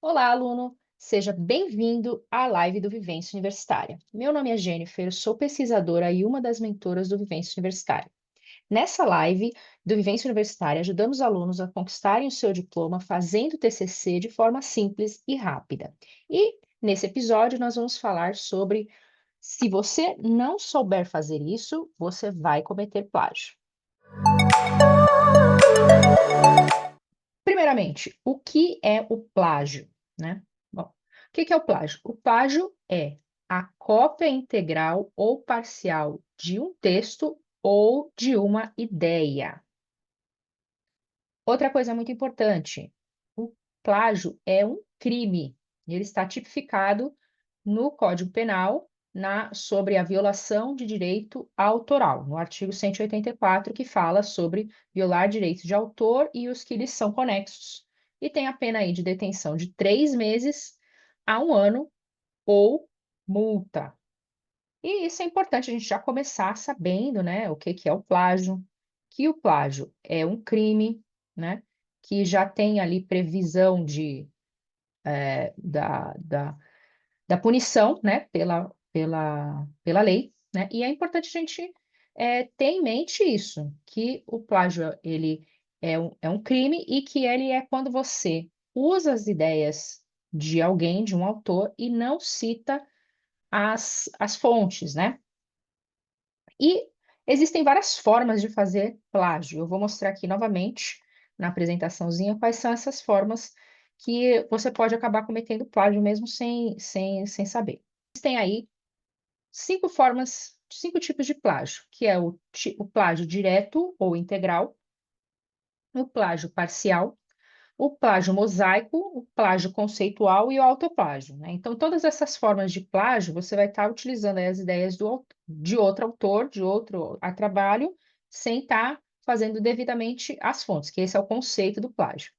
Olá, aluno! Seja bem-vindo à live do Vivência Universitária. Meu nome é Jennifer, sou pesquisadora e uma das mentoras do Vivência Universitária. Nessa live do Vivência Universitária, ajudamos alunos a conquistarem o seu diploma fazendo TCC de forma simples e rápida. E nesse episódio, nós vamos falar sobre se você não souber fazer isso, você vai cometer plágio. Primeiramente, o que é o plágio, né? Bom, o que é o plágio? O plágio é a cópia integral ou parcial de um texto ou de uma ideia. Outra coisa muito importante, o plágio é um crime. Ele está tipificado no Código Penal sobre a violação de direito autoral, no artigo 184, que fala sobre violar direitos de autor e os que lhes são conexos. E tem a pena aí de detenção de 3 meses a 1 ano ou multa. E isso é importante a gente já começar sabendo, né, o que é o plágio, que o plágio é um crime, né, que já tem ali previsão da punição, né, pela lei, né, e é importante a gente ter em mente isso, que o plágio ele é um crime e que ele é quando você usa as ideias de alguém, de um autor, e não cita as fontes, né? E existem várias formas de fazer plágio. Eu vou mostrar aqui novamente na apresentaçãozinha quais são essas formas que você pode acabar cometendo plágio mesmo sem saber. Existem aí 5 tipos de plágio, que é o plágio direto ou integral, o plágio parcial, o plágio mosaico, o plágio conceitual e o autoplágio, né? Então, todas essas formas de plágio, você vai estar utilizando aí as ideias de outro autor, de outro trabalho, sem estar fazendo devidamente as fontes, que esse é o conceito do plágio.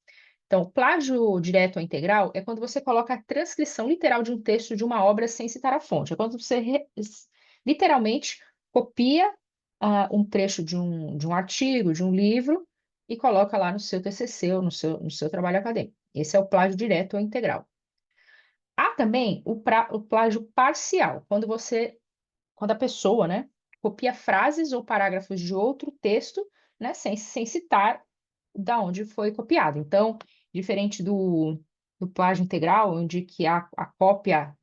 Então, plágio direto ou integral é quando você coloca a transcrição literal de um texto de uma obra sem citar a fonte. É quando você literalmente copia um trecho de um artigo, de um livro, e coloca lá no seu TCC ou no seu trabalho acadêmico. Esse é o plágio direto ou integral. Há também o plágio parcial, quando a pessoa, né, copia frases ou parágrafos de outro texto, né, sem citar da onde foi copiado. Então, diferente do plágio integral, onde que há a cópia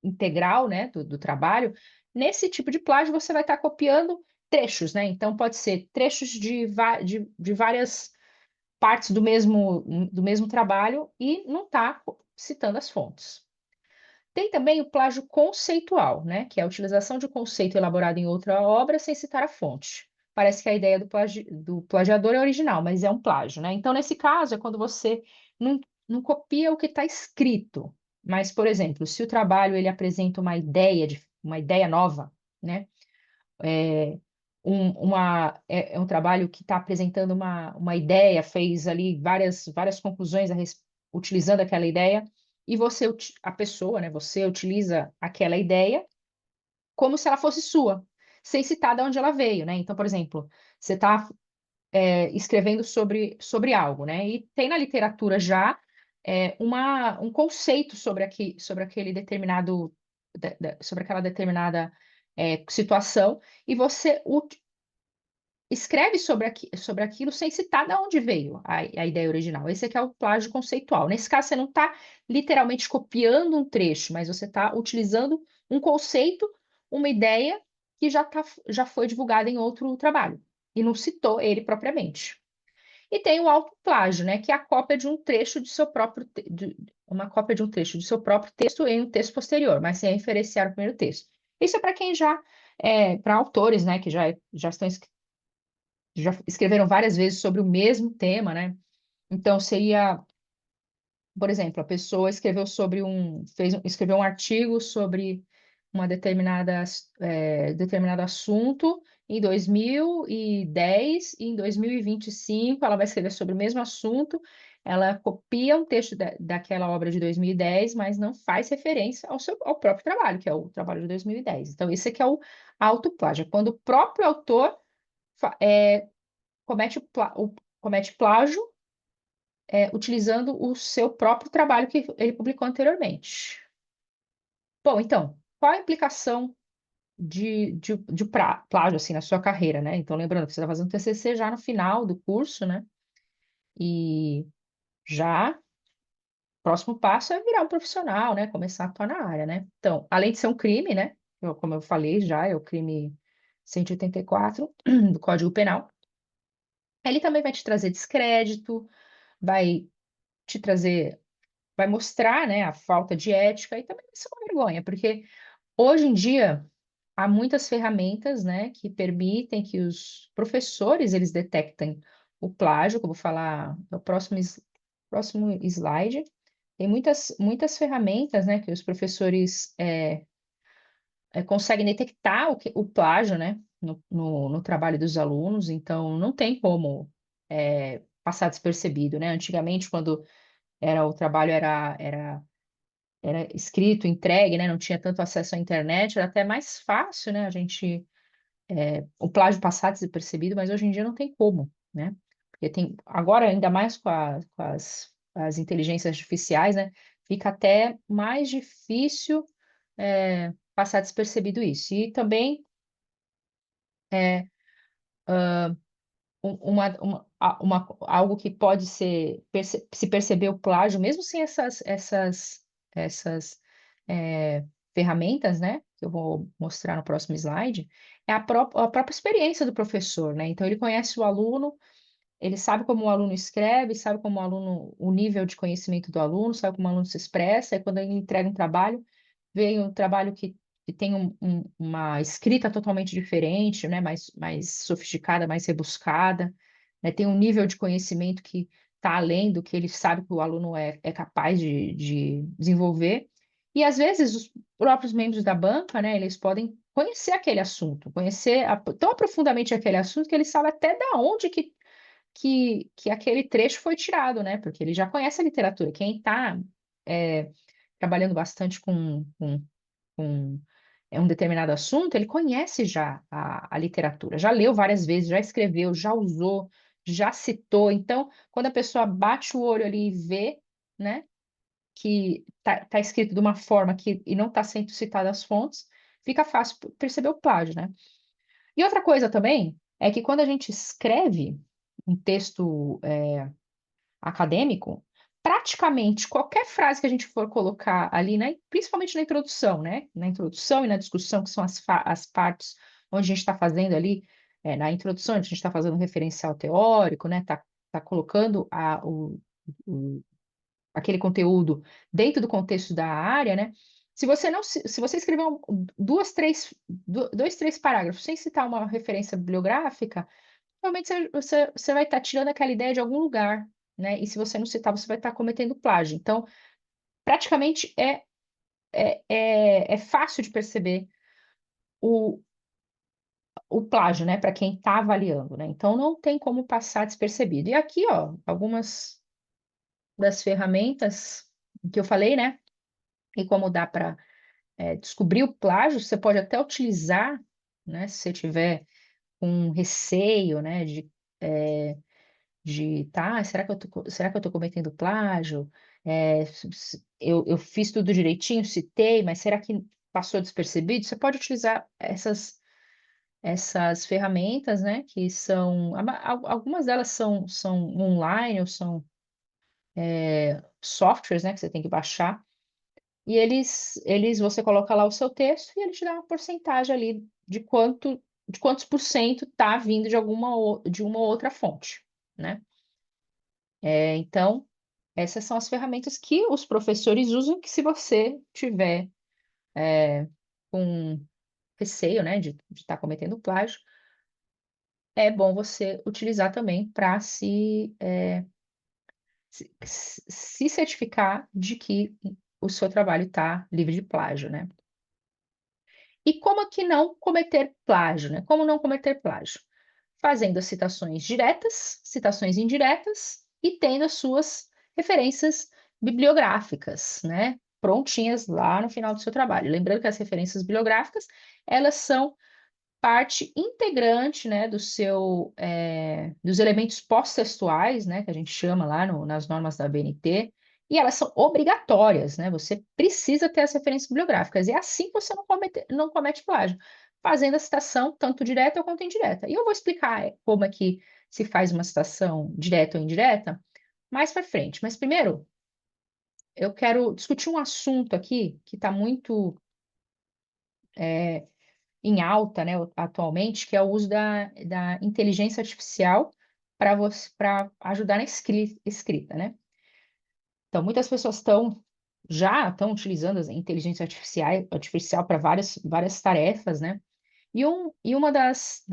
integral, né, do trabalho, nesse tipo de plágio você vai estar copiando trechos, né? Então, pode ser trechos de várias partes do mesmo trabalho e não está citando as fontes. Tem também o plágio conceitual, né, que é a utilização de um conceito elaborado em outra obra sem citar a fonte. Parece que a ideia do plagiador é original, mas é um plágio, né? Então, nesse caso, é quando você não copia o que está escrito, mas, por exemplo, se o trabalho ele apresenta uma ideia nova, né? É um trabalho que está apresentando uma ideia, fez ali várias conclusões utilizando aquela ideia, e a pessoa, né, você utiliza aquela ideia como se ela fosse sua, sem citar de onde ela veio, né? Então, por exemplo, você está escrevendo sobre algo, né? E tem na literatura já um conceito sobre aquele determinado, sobre aquela determinada situação, e você escreve sobre aquilo sem citar de onde veio a ideia original. Esse aqui é o plágio conceitual. Nesse caso, você não está literalmente copiando um trecho, mas você está utilizando um conceito, uma ideia que já foi divulgada em outro trabalho e não citou ele propriamente. E tem o autoplágio, né, que é a cópia de um trecho de seu próprio uma cópia de um trecho de seu próprio texto em um texto posterior, mas sem referenciar o primeiro texto. Isso é para quem para autores, né, que já escreveram várias vezes sobre o mesmo tema, né? Então seria, por exemplo, a pessoa escreveu um artigo sobre determinado assunto em 2010 e em 2025 ela vai escrever sobre o mesmo assunto, ela copia um texto daquela obra de 2010, mas não faz referência ao próprio trabalho, que é o trabalho de 2010. Então, esse aqui é o autoplágio, é quando o próprio autor fa- é, comete plágio utilizando o seu próprio trabalho que ele publicou anteriormente. Bom, então, qual a implicação de plágio assim, na sua carreira, né? Então, lembrando que você está fazendo TCC já no final do curso, né? E já, o próximo passo é virar um profissional, né? Começar a atuar na área, né? Então, além de ser um crime, né? Como eu falei já, é o crime 184 do Código Penal. Ele também vai te trazer descrédito, vai te trazer, vai mostrar, né, a falta de ética e também vai ser uma vergonha, porque hoje em dia há muitas ferramentas, né, que permitem que os professores eles detectem o plágio, que eu vou falar no próximo slide. Tem muitas ferramentas, né, que os professores conseguem detectar o plágio, né, no trabalho dos alunos, então não tem como passar despercebido, né? Antigamente, quando o trabalho era escrito, entregue, né? Não tinha tanto acesso à internet, era até mais fácil, né? O plágio passar despercebido, mas hoje em dia não tem como, né? Porque tem, agora, ainda mais com as inteligências artificiais, né? Fica até mais difícil passar despercebido isso. E também é, algo que pode ser se perceber o plágio, mesmo sem essas é, ferramentas, né? Que eu vou mostrar no próximo slide, é a própria experiência do professor, né? Então ele conhece o aluno, ele sabe como o aluno escreve, sabe como o aluno, o nível de conhecimento do aluno, sabe como o aluno se expressa, e quando ele entrega um trabalho, vem um trabalho que tem uma escrita totalmente diferente, né? Mais sofisticada, mais rebuscada, né? Tem um nível de conhecimento que está além do que ele sabe que o aluno é capaz de desenvolver. E às vezes os próprios membros da banca, né, eles podem conhecer aquele assunto, conhecer tão profundamente aquele assunto que ele sabe até da onde que aquele trecho foi tirado, né? Porque ele já conhece a literatura. Quem está trabalhando bastante com um determinado assunto, ele conhece já a literatura, já leu várias vezes, já escreveu, já usou, já citou. Então, quando a pessoa bate o olho ali e vê, né, que tá escrito de uma forma e não está sendo citada as fontes, fica fácil perceber o plágio, né? E outra coisa também é que quando a gente escreve um texto acadêmico, praticamente qualquer frase que a gente for colocar ali, né, principalmente na introdução, né? Na introdução e na discussão, que são as partes onde a gente está fazendo ali, na introdução, a gente está fazendo um referencial teórico, né? Tá colocando aquele conteúdo dentro do contexto da área, né? Se você escrever dois, três parágrafos sem citar uma referência bibliográfica, realmente você vai estar tirando aquela ideia de algum lugar, né? E se você não citar, você vai estar cometendo plágio. Então, praticamente é fácil de perceber o, o plágio, né? Para quem está avaliando, né? Então, não tem como passar despercebido. E aqui, ó, algumas das ferramentas que eu falei, né? E como dá para descobrir o plágio, você pode até utilizar, né? Se você tiver com receio, né? Tá, será que eu tô cometendo plágio? Eu fiz tudo direitinho, citei, mas será que passou despercebido? Você pode utilizar essas ferramentas, né? Que são, algumas delas são online ou são softwares, né? Que você tem que baixar. E você coloca lá o seu texto e ele te dá uma porcentagem ali de quantos por cento está vindo de uma ou outra fonte, né? Então, essas são as ferramentas que os professores usam, que se você tiver com receio, né, de estar cometendo plágio, é bom você utilizar também para se certificar de que o seu trabalho está livre de plágio, né? E como que não cometer plágio, né? Como não cometer plágio? Fazendo as citações diretas, citações indiretas e tendo as suas referências bibliográficas, né? Prontinhas lá no final do seu trabalho. Lembrando que as referências bibliográficas, elas são parte integrante, né, dos elementos pós-textuais, né, que a gente chama lá nas normas da BNT, e elas são obrigatórias, né? Você precisa ter as referências bibliográficas. E é assim que você não comete plágio, fazendo a citação tanto direta quanto indireta. E eu vou explicar como é que se faz uma citação direta ou indireta mais para frente. Mas primeiro, eu quero discutir um assunto aqui que está muito em alta, né, atualmente, que é o uso da inteligência artificial para ajudar na escrita, né? Então, muitas pessoas já estão utilizando a inteligência artificial para várias tarefas, né? E uma das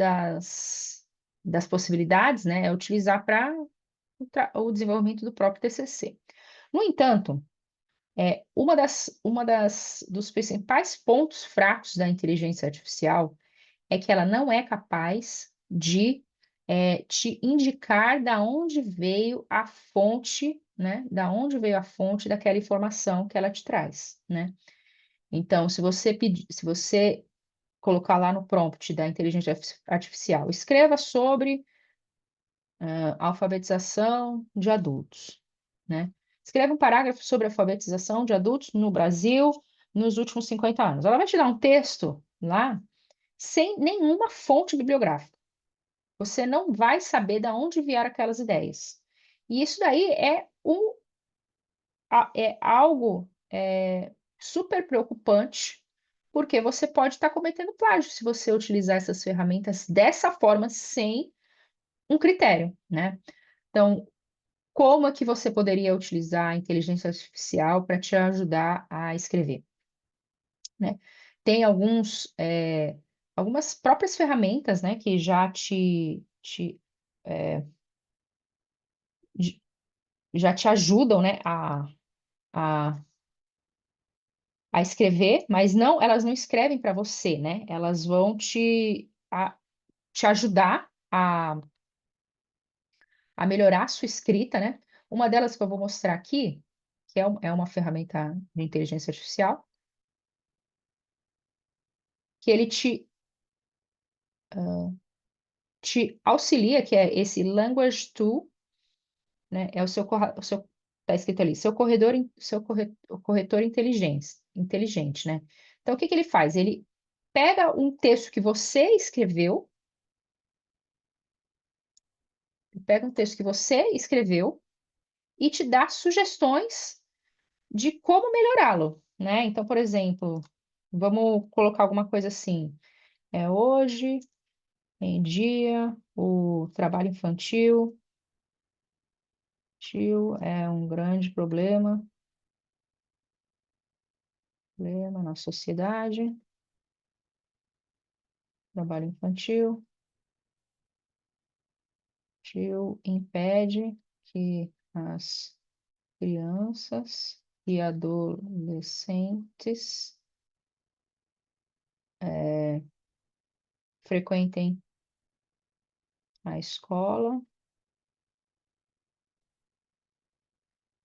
possibilidades, né, é utilizar para o desenvolvimento do próprio TCC. No entanto, dos principais pontos fracos da inteligência artificial é que ela não é capaz de te indicar da onde veio a fonte, né? Da onde veio a fonte daquela informação que ela te traz, né? Então, se você colocar lá no prompt da inteligência artificial, escreva sobre alfabetização de adultos, né? Escreve um parágrafo sobre alfabetização de adultos no Brasil nos últimos 50 anos. Ela vai te dar um texto lá sem nenhuma fonte bibliográfica. Você não vai saber de onde vieram aquelas ideias. E isso daí é algo super preocupante, porque você pode estar cometendo plágio se você utilizar essas ferramentas dessa forma, sem um critério, né? Então, como é que você poderia utilizar a inteligência artificial para te ajudar a escrever, né? Tem algumas próprias ferramentas, né, que j- já te ajudam, né, a, a escrever, mas elas não escrevem para você, né? Elas vão te ajudar a melhorar a sua escrita, né? Uma delas que eu vou mostrar aqui, que é uma ferramenta de inteligência artificial, que ele te auxilia, que é esse Language Tool, né? É tá escrito ali, o corretor inteligente, né? Então, o que que ele faz? Ele pega um texto que você escreveu, e te dá sugestões de como melhorá-lo, né? Então, por exemplo, vamos colocar alguma coisa assim. Hoje em dia, o trabalho infantil é um grande problema na sociedade. Trabalho infantil impede que as crianças e adolescentes frequentem a escola.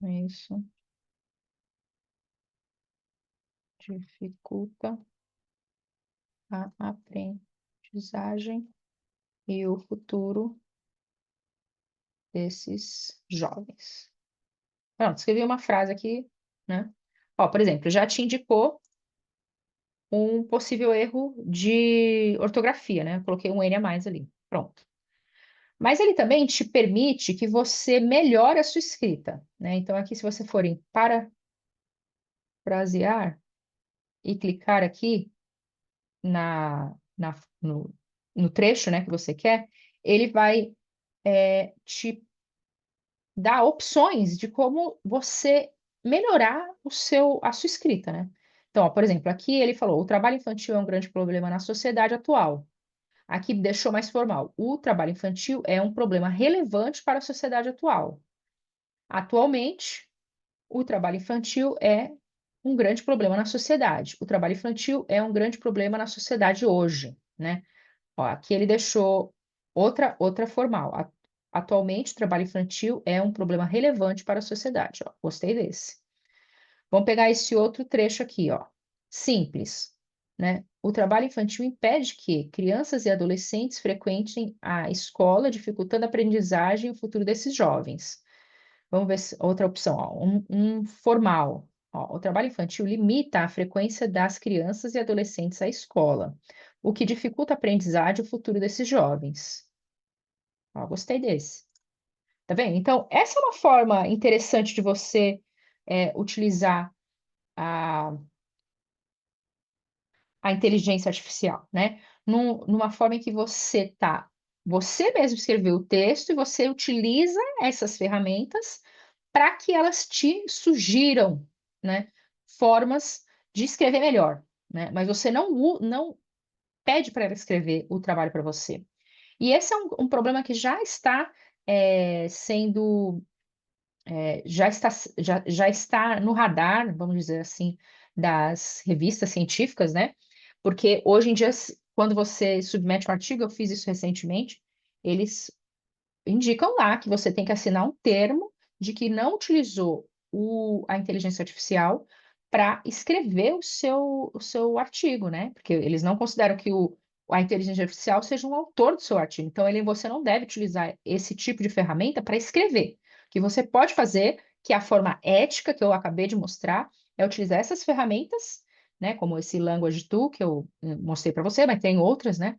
Isso dificulta a aprendizagem e o futuro desses jovens. Pronto, escrevi uma frase aqui, né? Ó, por exemplo, já te indicou um possível erro de ortografia, né? Coloquei um N a mais ali. Pronto. Mas ele também te permite que você melhore a sua escrita, né? Então, aqui, se você for em parafrasear e clicar aqui na, na- no, no trecho, né, que você quer, ele vai te dar opções de como você melhorar a sua escrita, né? Então, ó, por exemplo, aqui ele falou: o trabalho infantil é um grande problema na sociedade atual. Aqui deixou mais formal. O trabalho infantil é um problema relevante para a sociedade atual. Atualmente, o trabalho infantil é um grande problema na sociedade. O trabalho infantil é um grande problema na sociedade hoje, né? Ó, aqui ele deixou outra formal. Atualmente, o trabalho infantil é um problema relevante para a sociedade. Ó, gostei desse. Vamos pegar esse outro trecho aqui, ó. Simples. né? O trabalho infantil impede que crianças e adolescentes frequentem a escola, dificultando a aprendizagem e o futuro desses jovens. Vamos ver outra opção, ó, um formal. Ó, o trabalho infantil limita a frequência das crianças e adolescentes à escola, o que dificulta a aprendizagem e o futuro desses jovens. Ó, gostei desse. Tá vendo? Então, essa é uma forma interessante de você utilizar a, a inteligência artificial, né? Numa forma em que você mesmo escreveu o texto e você utiliza essas ferramentas para que elas te sugiram, né, formas de escrever melhor, né? Mas você não pede para ela escrever o trabalho para você. E esse é um problema que já está sendo já está no radar, vamos dizer assim, das revistas científicas, né? Porque hoje em dia, quando você submete um artigo, eu fiz isso recentemente, eles indicam lá que você tem que assinar um termo de que não utilizou a inteligência artificial para escrever o seu artigo, né? Porque eles não consideram que a inteligência artificial seja um autor do seu artigo. Então, você não deve utilizar esse tipo de ferramenta para escrever. O que você pode fazer, que é a forma ética que eu acabei de mostrar, é utilizar essas ferramentas, né? Como esse Language Tool que eu mostrei para você, mas tem outras, né?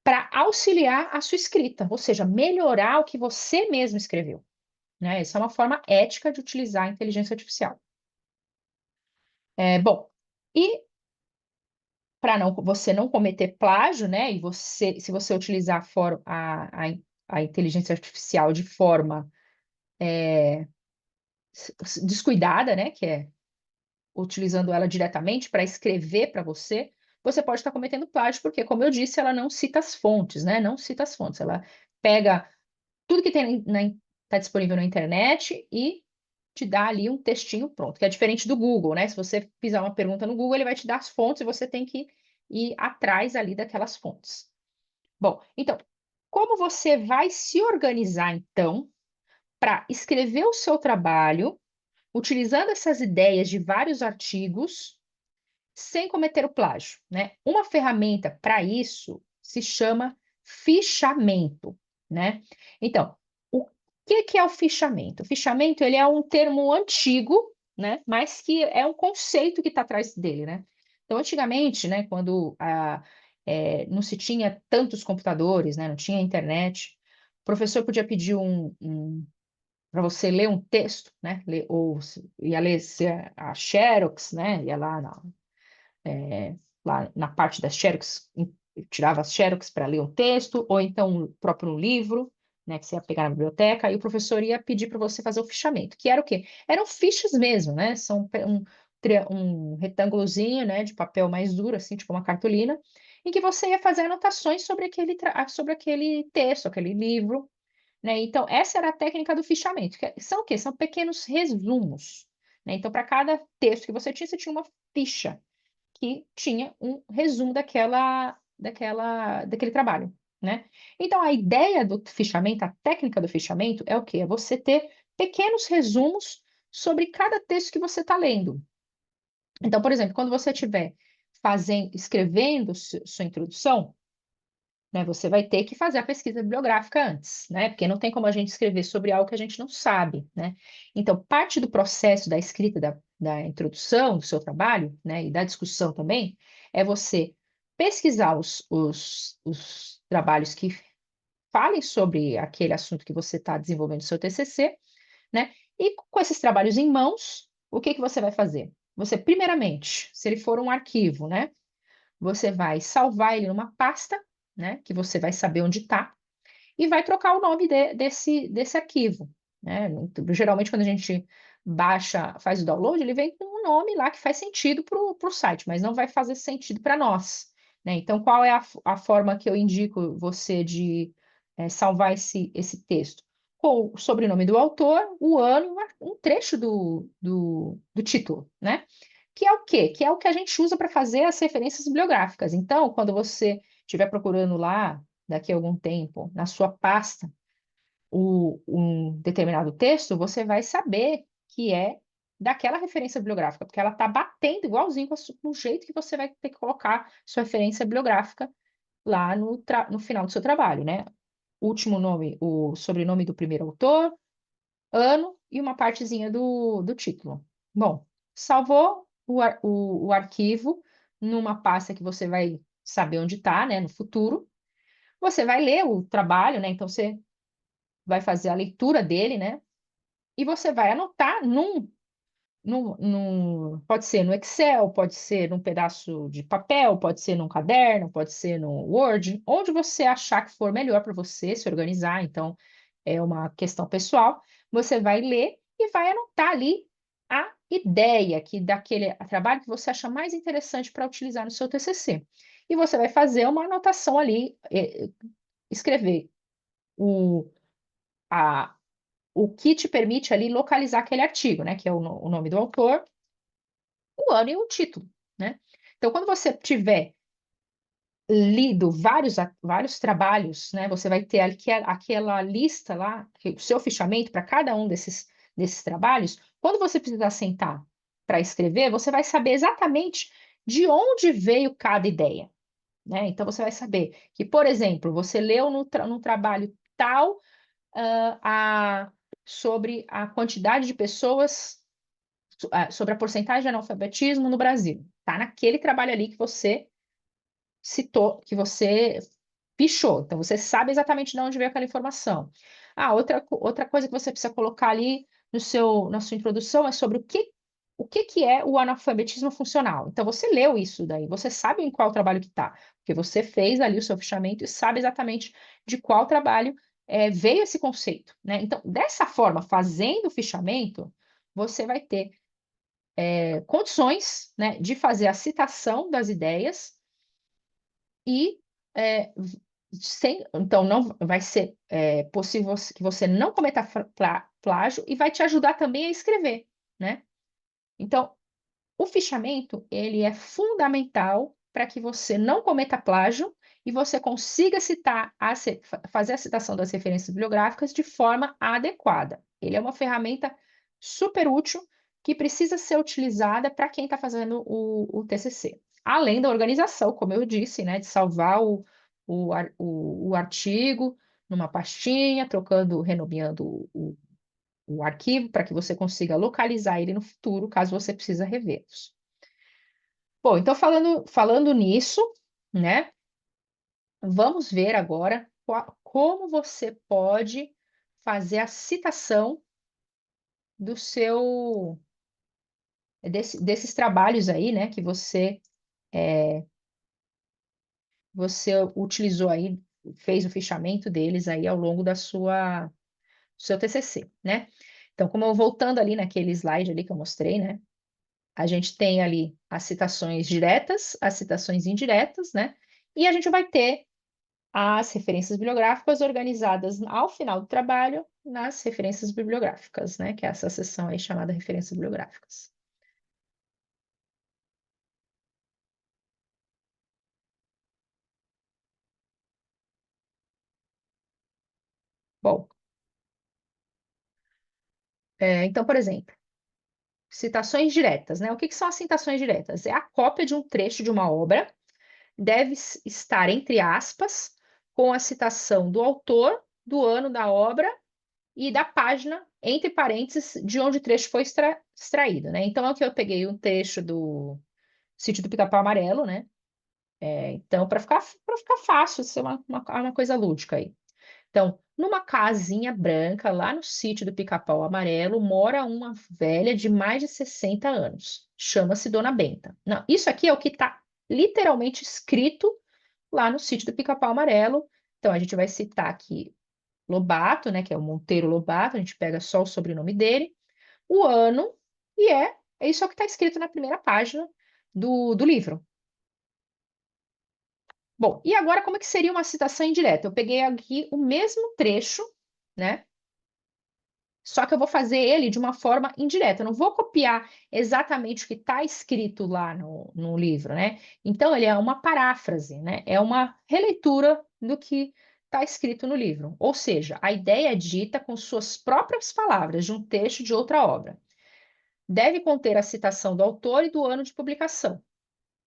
Para auxiliar a sua escrita, ou seja, melhorar o que você mesmo escreveu, né? Essa é uma forma ética de utilizar a inteligência artificial. Bom, e para você não cometer plágio, né? E se você utilizar a inteligência artificial de forma descuidada, né? Que é utilizando ela diretamente para escrever para você, você pode estar cometendo plágio, porque, como eu disse, ela não cita as fontes, né? Não cita as fontes. Ela pega tudo que tem tá disponível na internet e te dá ali um textinho pronto, que é diferente do Google, né? Se você fizer uma pergunta no Google, ele vai te dar as fontes e você tem que ir atrás ali daquelas fontes. Bom, então, como você vai se organizar, então, para escrever o seu trabalho, utilizando essas ideias de vários artigos, sem cometer o plágio, né? Uma ferramenta para isso se chama fichamento, né? Então, o que é o fichamento? O fichamento, ele é um termo antigo, né? Mas que é um conceito que está atrás dele, né? Então, antigamente, né? Quando não se tinha tantos computadores, né? Não tinha internet, o professor podia pedir para você ler um texto, né? Ou ia ler a Xerox, né? Ia lá na parte das Xerox, tirava as Xerox para ler um texto, ou então o próprio livro, né, que você ia pegar na biblioteca, e o professor ia pedir para você fazer o fichamento, que era o quê? Eram fichas mesmo, né? São um retângulozinho, né, de papel mais duro, assim, tipo uma cartolina, em que você ia fazer anotações sobre aquele texto, aquele livro, né? Então, essa era a técnica do fichamento, que são o quê? São pequenos resumos, né? Então, para cada texto que você tinha uma ficha que tinha um resumo daquele trabalho, né? Então, a ideia do fichamento, a técnica do fichamento é o quê? É você ter pequenos resumos sobre cada texto que você está lendo. Então, por exemplo, quando você estiver escrevendo sua introdução, né, você vai ter que fazer a pesquisa bibliográfica antes, né? Porque não tem como a gente escrever sobre algo que a gente não sabe, né? Então, parte do processo da escrita da introdução do seu trabalho, né, e da discussão também, é você pesquisar os trabalhos que falem sobre aquele assunto que você está desenvolvendo no seu TCC, né? E com esses trabalhos em mãos, o que que você vai fazer? Você, primeiramente, se ele for um arquivo, né? Você vai salvar ele numa pasta, né? Que você vai saber onde está, e vai trocar o nome desse arquivo, né? Geralmente, quando a gente baixa, faz o download, ele vem com um nome lá que faz sentido para o site, mas não vai fazer sentido para nós, né? Então, qual é a forma que eu indico você de salvar esse texto? Com o sobrenome do autor, o ano, um trecho do título, né? Que é o quê? Que é o que a gente usa para fazer as referências bibliográficas. Então, quando você estiver procurando lá, daqui a algum tempo, na sua pasta, um determinado texto, você vai saber que é daquela referência bibliográfica, porque ela está batendo igualzinho com o jeito que você vai ter que colocar sua referência bibliográfica lá no final do seu trabalho, né? Último nome, o sobrenome do primeiro autor, ano e uma partezinha do título. Bom, salvou o arquivo numa pasta que você vai saber onde está, né, no futuro. Você vai ler o trabalho, né? Então você vai fazer a leitura dele, né? E você vai anotar pode ser no Excel, pode ser num pedaço de papel, pode ser num caderno, pode ser no Word, onde você achar que for melhor para você se organizar. Então, é uma questão pessoal. Você vai ler e vai anotar ali a ideia daquele trabalho que você acha mais interessante para utilizar no seu TCC. E você vai fazer uma anotação ali, escrever o, a, o que te permite ali localizar aquele artigo, né? Que é o nome do autor, o ano e o título, né? Então, quando você tiver lido vários trabalhos, né? Você vai ter aquela lista lá, o seu fichamento para cada um desses trabalhos. Quando você precisar sentar para escrever, você vai saber exatamente de onde veio cada ideia, né? Então, você vai saber que, por exemplo, você leu no trabalho tal, ah, sobre a quantidade de pessoas, sobre a porcentagem de analfabetismo no Brasil. Tá naquele trabalho ali que você citou, que você pichou. Então, você sabe exatamente de onde veio aquela informação. Outra coisa que você precisa colocar ali na sua introdução é sobre o que é o analfabetismo funcional. Então, você leu isso daí, você sabe em qual trabalho que está, porque você fez ali o seu fichamento e sabe exatamente de qual trabalho veio esse conceito, né? Então, dessa forma, fazendo o fichamento, você vai ter condições, né, de fazer a citação das ideias e então não vai ser possível que você não cometa plágio e vai te ajudar também a escrever, né? Então, o fichamento, ele é fundamental para que você não cometa plágio e você consiga fazer a citação das referências bibliográficas de forma adequada. Ele é uma ferramenta super útil que precisa ser utilizada para quem está fazendo o TCC. Além da organização, como eu disse, né, de salvar o artigo numa pastinha, renomeando o arquivo para que você consiga localizar ele no futuro, caso você precise revê-los. Bom, então falando nisso, né? Vamos ver agora como você pode fazer a citação do seu desses trabalhos aí, né? Que você utilizou aí, fez o fichamento deles aí ao longo do seu TCC, né? Então, como voltando ali naquele slide ali que eu mostrei, né? A gente tem ali as citações diretas, as citações indiretas, né? E a gente vai ter as referências bibliográficas organizadas ao final do trabalho nas referências bibliográficas, né? Que é essa seção aí chamada referências bibliográficas. Bom, então, por exemplo, citações diretas, né? O que são as citações diretas? É a cópia de um trecho de uma obra, deve estar entre aspas, com a citação do autor, do ano da obra e da página, entre parênteses, de onde o trecho foi extraído, né? Então, aqui eu peguei um trecho do Sítio do Pica-Pau Amarelo, né? Então, para ficar fácil, ser uma coisa lúdica aí. Então, numa casinha branca, lá no sítio do Pica-Pau Amarelo, mora uma velha de mais de 60 anos. Chama-se Dona Benta. Não, isso aqui é o que está literalmente escrito lá no sítio do Pica-Pau Amarelo. Então, a gente vai citar aqui Lobato, né, que é o Monteiro Lobato, a gente pega só o sobrenome dele, o ano, e é isso que está escrito na primeira página do livro. Bom, e agora como é que seria uma citação indireta? Eu peguei aqui o mesmo trecho, né? Só que eu vou fazer ele de uma forma indireta. Eu não vou copiar exatamente o que está escrito lá no livro, né? Então, ele é uma paráfrase, né? É uma releitura do que está escrito no livro. Ou seja, a ideia é dita com suas próprias palavras de um texto de outra obra. deve conter a citação do autor e do ano de publicação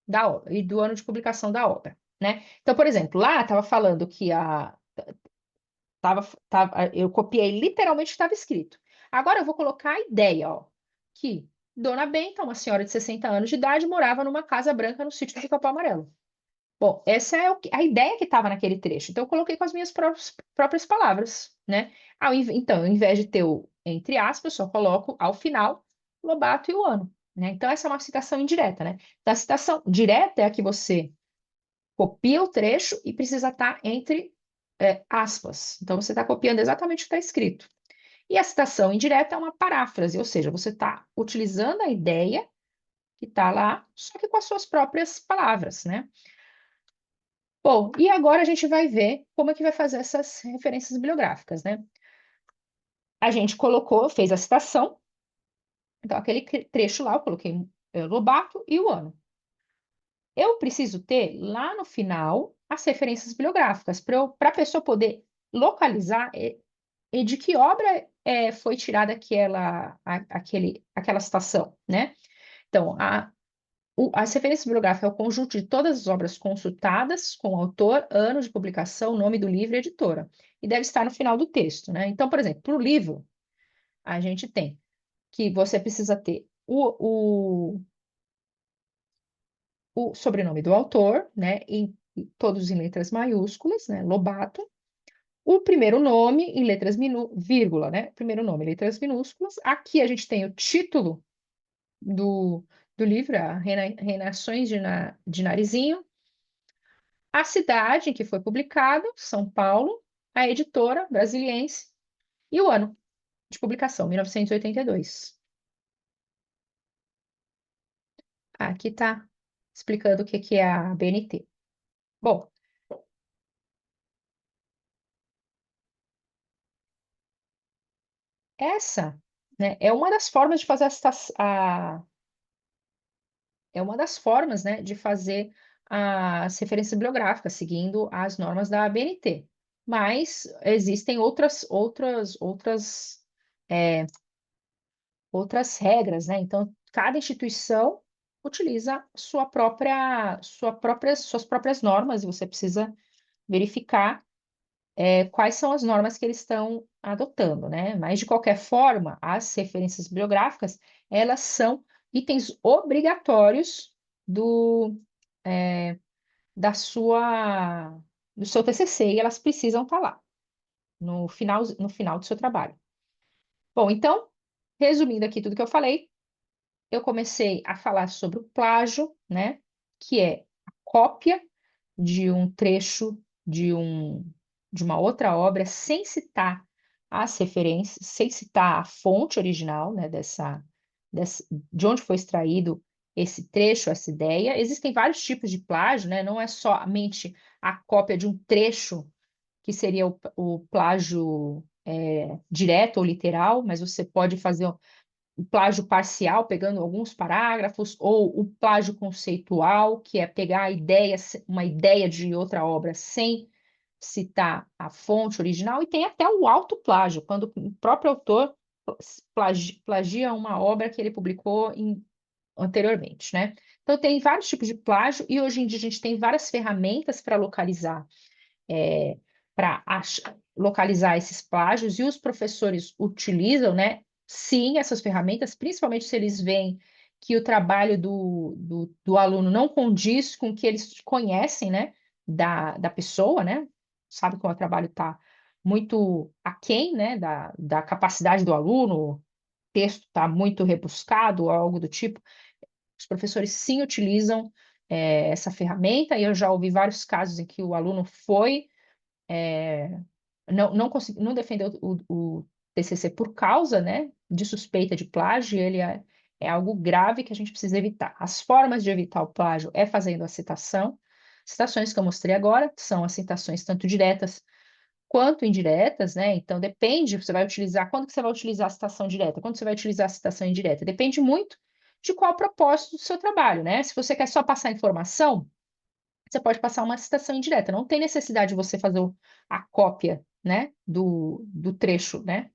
da obra, e do ano de publicação da obra, né? Então, por exemplo, lá estava falando que eu copiei literalmente o que estava escrito. Agora eu vou colocar a ideia, ó, que Dona Benta, uma senhora de 60 anos de idade, morava numa casa branca no sítio do Capão Amarelo. Bom, essa é a ideia que estava naquele trecho. Então, eu coloquei com as minhas próprias palavras, né? Então, ao invés de ter o entre aspas, eu só coloco ao final Lobato e o ano, né? Então, essa é uma citação indireta, né? Então, a citação direta é a que você copia o trecho e precisa estar entre aspas. Então, você está copiando exatamente o que está escrito. E a citação indireta é uma paráfrase, ou seja, você está utilizando a ideia que está lá, só que com as suas próprias palavras, né? Bom, e agora a gente vai ver como é que vai fazer essas referências bibliográficas, né? A gente colocou, fez a citação, então aquele trecho lá eu coloquei Lobato e o ano. Eu preciso ter lá no final as referências bibliográficas para a pessoa poder localizar e de que obra foi tirada aquela citação, né? Então, as referências bibliográficas é o conjunto de todas as obras consultadas, com autor, ano de publicação, nome do livro e editora. E deve estar no final do texto, né? Então, por exemplo, para o livro, a gente tem que você precisa ter o sobrenome do autor, né? Todos em letras maiúsculas, né? Lobato. O primeiro nome em letras vírgula, né? Primeiro nome em letras minúsculas. Aqui a gente tem o título do, do livro, Reinações de Narizinho, a cidade em que foi publicado, São Paulo, a editora brasiliense e o ano de publicação, 1982. Aqui está explicando o que é a BNT. Bom, essa, né, é uma das formas de fazer é uma das formas, né, de fazer as referências bibliográficas, seguindo as normas da ABNT. Mas existem é, outras regras, né? Então, cada instituição utiliza suas próprias normas, e você precisa verificar quais são as normas que eles estão adotando, né? Mas, de qualquer forma, as referências bibliográficas, elas são itens obrigatórios do, é, do seu TCC, e elas precisam estar lá, no final do seu trabalho. Bom, então, resumindo aqui tudo que eu falei, eu comecei a falar sobre o plágio, né? Que é a cópia de um trecho de uma outra obra sem citar as referências, sem citar a fonte original, né? De onde foi extraído esse trecho, essa ideia. Existem vários tipos de plágio, né? Não é somente a cópia de um trecho que seria o plágio direto ou literal, mas você pode fazer o plágio parcial, pegando alguns parágrafos, ou o plágio conceitual, que é pegar uma ideia de outra obra sem citar a fonte original, e tem até o autoplágio, quando o próprio autor plagia uma obra que ele publicou anteriormente, né? Então, tem vários tipos de plágio, e hoje em dia a gente tem várias ferramentas para para localizar esses plágios, e os professores utilizam, né? Sim, essas ferramentas, principalmente se eles veem que o trabalho do aluno não condiz com o que eles conhecem, né? Da pessoa, né? Sabe que o trabalho está muito aquém, né? Da capacidade do aluno, o texto está muito rebuscado, ou algo do tipo. Os professores sim utilizam essa ferramenta, e eu já ouvi vários casos em que o aluno não defendeu o TCC por causa, né, de suspeita de plágio, e é algo grave que a gente precisa evitar. As formas de evitar o plágio é fazendo a citação. Citações que eu mostrei agora são as citações tanto diretas quanto indiretas, né? Então depende, você vai utilizar, quando que você vai utilizar a citação direta, quando você vai utilizar a citação indireta, depende muito de qual é o propósito do seu trabalho, né? Se você quer só passar informação, você pode passar uma citação indireta. Não tem necessidade de você fazer a cópia, né, do trecho, né,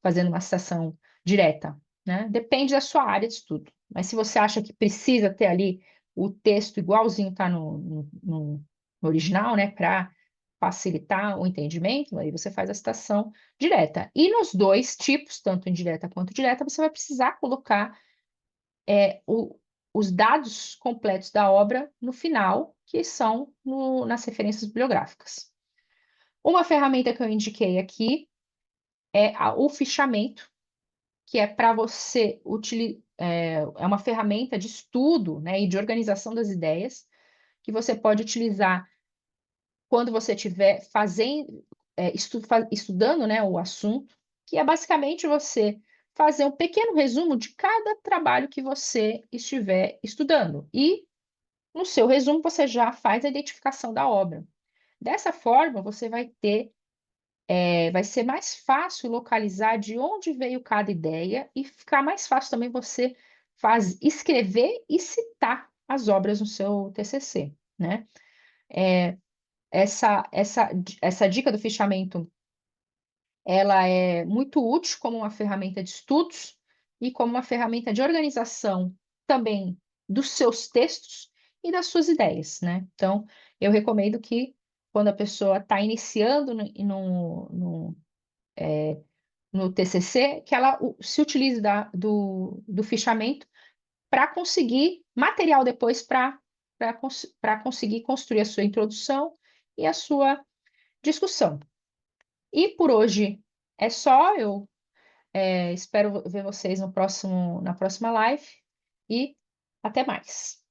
fazendo uma citação direta. né? Depende da sua área de estudo. Mas se você acha que precisa ter ali o texto igualzinho está no original, né, para facilitar o entendimento, aí você faz a citação direta. E nos dois tipos, tanto indireta quanto direta, você vai precisar colocar os dados completos da obra no final, que são nas referências bibliográficas. Uma ferramenta que eu indiquei aqui é o fichamento, que é para você utilizar, é uma ferramenta de estudo, né, e de organização das ideias, que você pode utilizar quando você estiver fazendo, estudando, né, o assunto, que é basicamente você fazer um pequeno resumo de cada trabalho que você estiver estudando. E no seu resumo você já faz a identificação da obra. Dessa forma, você vai ter vai ser mais fácil localizar de onde veio cada ideia e ficar mais fácil também você escrever e citar as obras no seu TCC, né? Essa dica do fichamento, ela é muito útil como uma ferramenta de estudos e como uma ferramenta de organização também dos seus textos e das suas ideias, né? Então, eu recomendo que quando a pessoa está iniciando no TCC, que ela se utilize do fichamento para conseguir material depois para conseguir construir a sua introdução e a sua discussão. E por hoje é só. Eu espero ver vocês no na próxima live e até mais.